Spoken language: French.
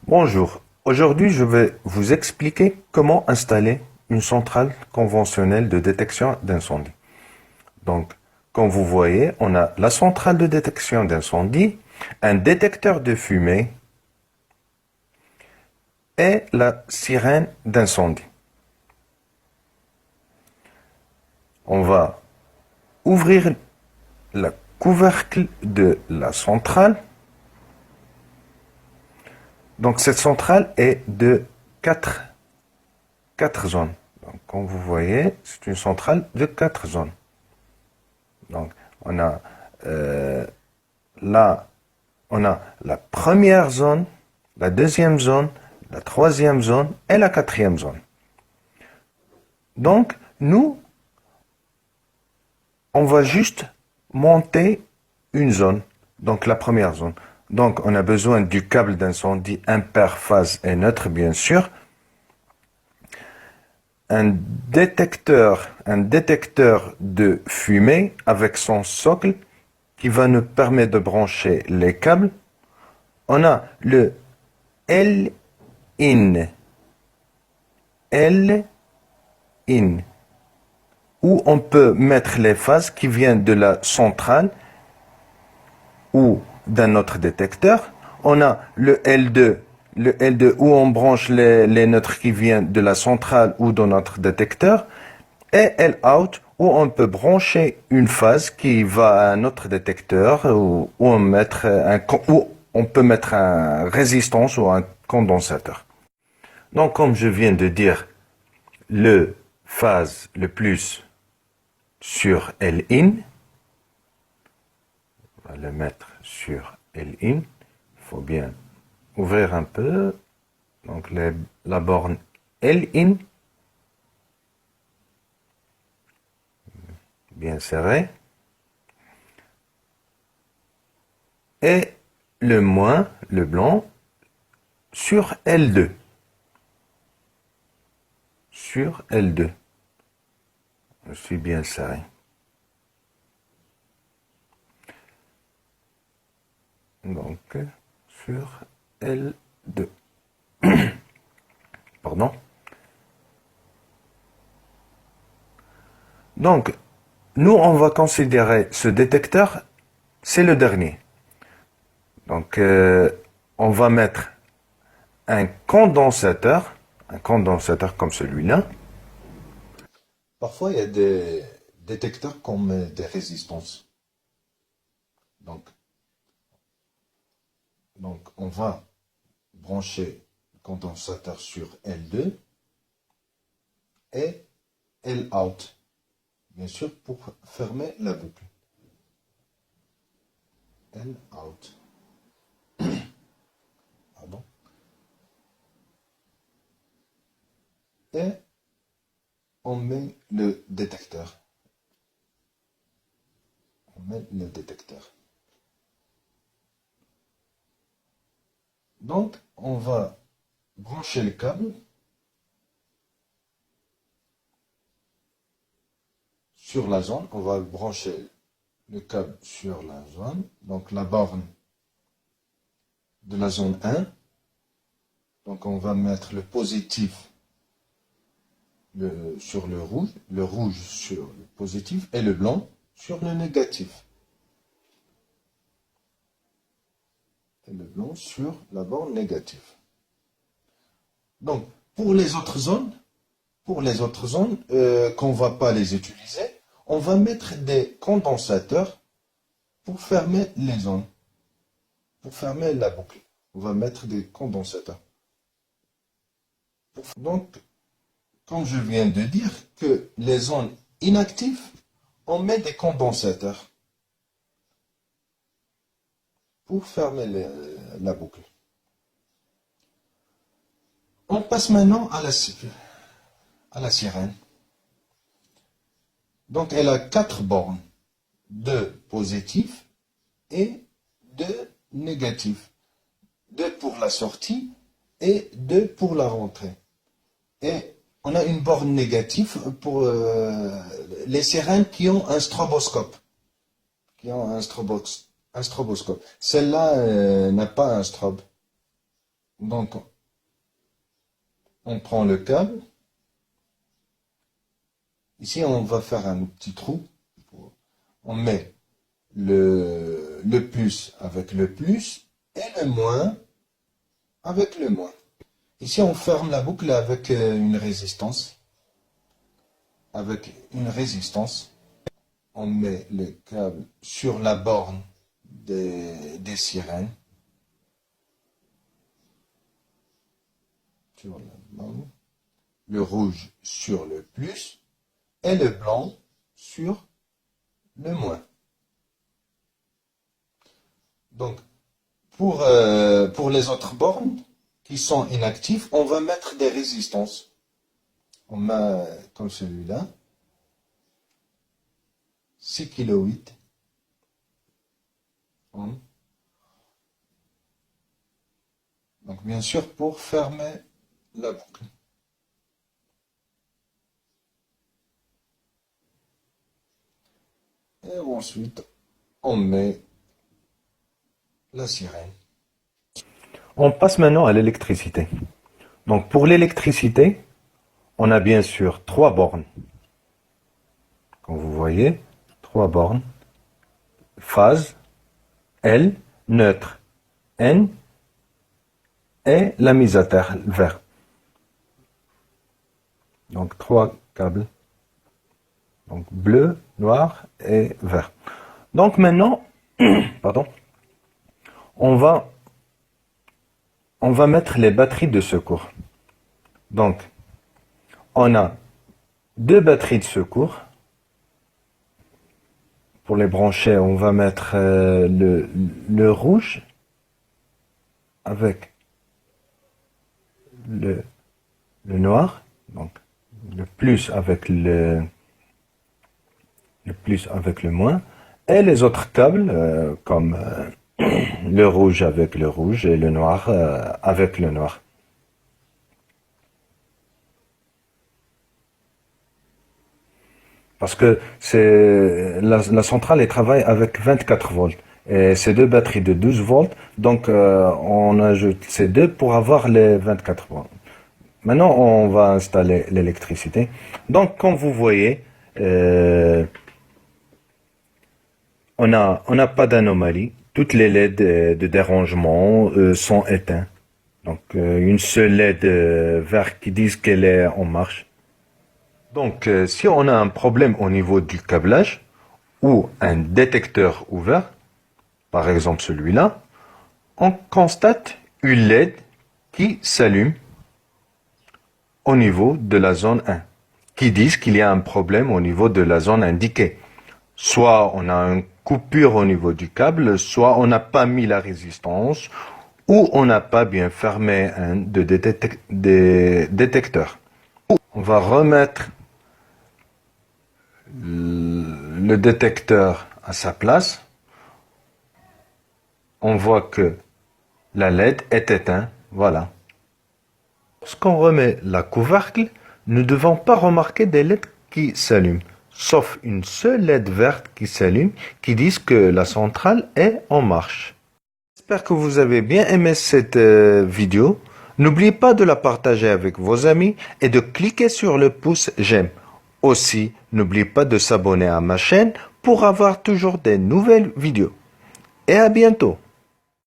Bonjour, aujourd'hui je vais vous expliquer comment installer une centrale conventionnelle de détection d'incendie. Donc, comme vous voyez, on a la centrale de détection d'incendie, un détecteur de fumée et la sirène d'incendie. On va ouvrir le couvercle de la centrale. Donc cette centrale est de 4 zones. Donc, comme vous voyez, c'est une centrale de 4 zones. Donc, on a là, on a la première zone, la deuxième zone, la troisième zone et la quatrième zone. Donc, nous, on va juste monter une zone, donc la première zone. Donc, on a besoin du câble d'incendie impair phase et neutre, bien sûr. Un détecteur de fumée avec son socle qui va nous permettre de brancher les câbles. On a le L-in, où on peut mettre les phases qui viennent de la centrale ou d'un autre détecteur. On a le L2 où on branche les neutres qui viennent de la centrale ou de notre détecteur. Et L-out où on peut brancher une phase qui va à un autre détecteur où on peut mettre un résistance ou un condensateur. Donc, comme je viens de dire, le phase le plus sur L-in, on va le mettre sur L-in, il faut bien ouvrir un peu, donc la borne L-in, bien serré, et le moins, le blanc, sur L2. Sur L2. Je suis bien serré. Donc, sur L2. Pardon. Donc, nous, on va considérer ce détecteur, c'est le dernier. Donc, on va mettre un condensateur comme celui-là. Parfois, il y a des détecteurs qui ont des résistances. Donc, on va brancher le condensateur sur L2 et L-out, bien sûr, pour fermer la boucle. L-out. Pardon. Et on met le détecteur. Donc, on va brancher le câble sur la zone. On va brancher le câble sur la zone. Donc, la borne de la zone 1. Donc, on va mettre le positif sur le rouge sur le positif et le blanc sur le négatif. Et le blanc sur la borne négative. Donc, pour les autres zones, qu'on ne va pas les utiliser, on va mettre des condensateurs pour fermer les zones, pour fermer la boucle. On va mettre des condensateurs. Donc, comme je viens de dire, que les zones inactives, on met des condensateurs pour fermer la boucle. On passe maintenant à la sirène. Donc, elle a 4 bornes, 2 positifs et 2 négatifs. 2 pour la sortie et 2 pour la rentrée. Et on a une borne négative pour les sirènes qui ont un stroboscope. Celle-là n'a pas un strobe. Donc, on prend le câble. Ici, on va faire un petit trou. On met le plus avec le plus et le moins avec le moins. Ici, on ferme la boucle avec une résistance. Avec une résistance, on met le câble sur la borne des sirènes. Sur la borne. Le rouge sur le plus et le blanc sur le moins. Donc, pour les autres bornes qui sont inactives, on va mettre des résistances. On met comme celui-là, 6 kW. Donc, bien sûr, pour fermer la boucle. Et ensuite, on met la sirène. On passe maintenant à l'électricité. Donc pour l'électricité, on a bien sûr 3 bornes. Comme vous voyez, 3 bornes. Phase, L, neutre, N, et la mise à terre, vert. Donc 3 câbles. Donc bleu, noir et vert. Donc maintenant, pardon, on va mettre les batteries de secours. Donc, on a 2 batteries de secours. Pour les brancher, on va mettre le rouge avec le noir. Donc, le plus avec le plus avec le moins. Et les autres câbles, comme le rouge avec le rouge et le noir avec le noir. Parce que la centrale elle travaille avec 24 volts. Et c'est 2 batteries de 12 volts. Donc on ajoute ces 2 pour avoir les 24 volts. Maintenant on va installer l'électricité. Donc comme vous voyez, on n'a pas d'anomalie. Toutes les LED de dérangement sont éteints. Donc une seule LED vert qui dit qu'elle est en marche. Donc si on a un problème au niveau du câblage ou un détecteur ouvert, par exemple celui-là, on constate une LED qui s'allume au niveau de la zone 1, qui dit qu'il y a un problème au niveau de la zone indiquée. Soit on a une coupure au niveau du câble, soit on n'a pas mis la résistance, ou on n'a pas bien fermé un des détecteurs. On va remettre le détecteur à sa place. On voit que la LED est éteinte. Voilà. Lorsqu'on remet la couvercle, nous ne devons pas remarquer des LED qui s'allument, sauf une seule LED verte qui s'allume, qui dit que la centrale est en marche. J'espère que vous avez bien aimé cette vidéo. N'oubliez pas de la partager avec vos amis et de cliquer sur le pouce j'aime. Aussi, n'oubliez pas de s'abonner à ma chaîne pour avoir toujours des nouvelles vidéos. Et à bientôt.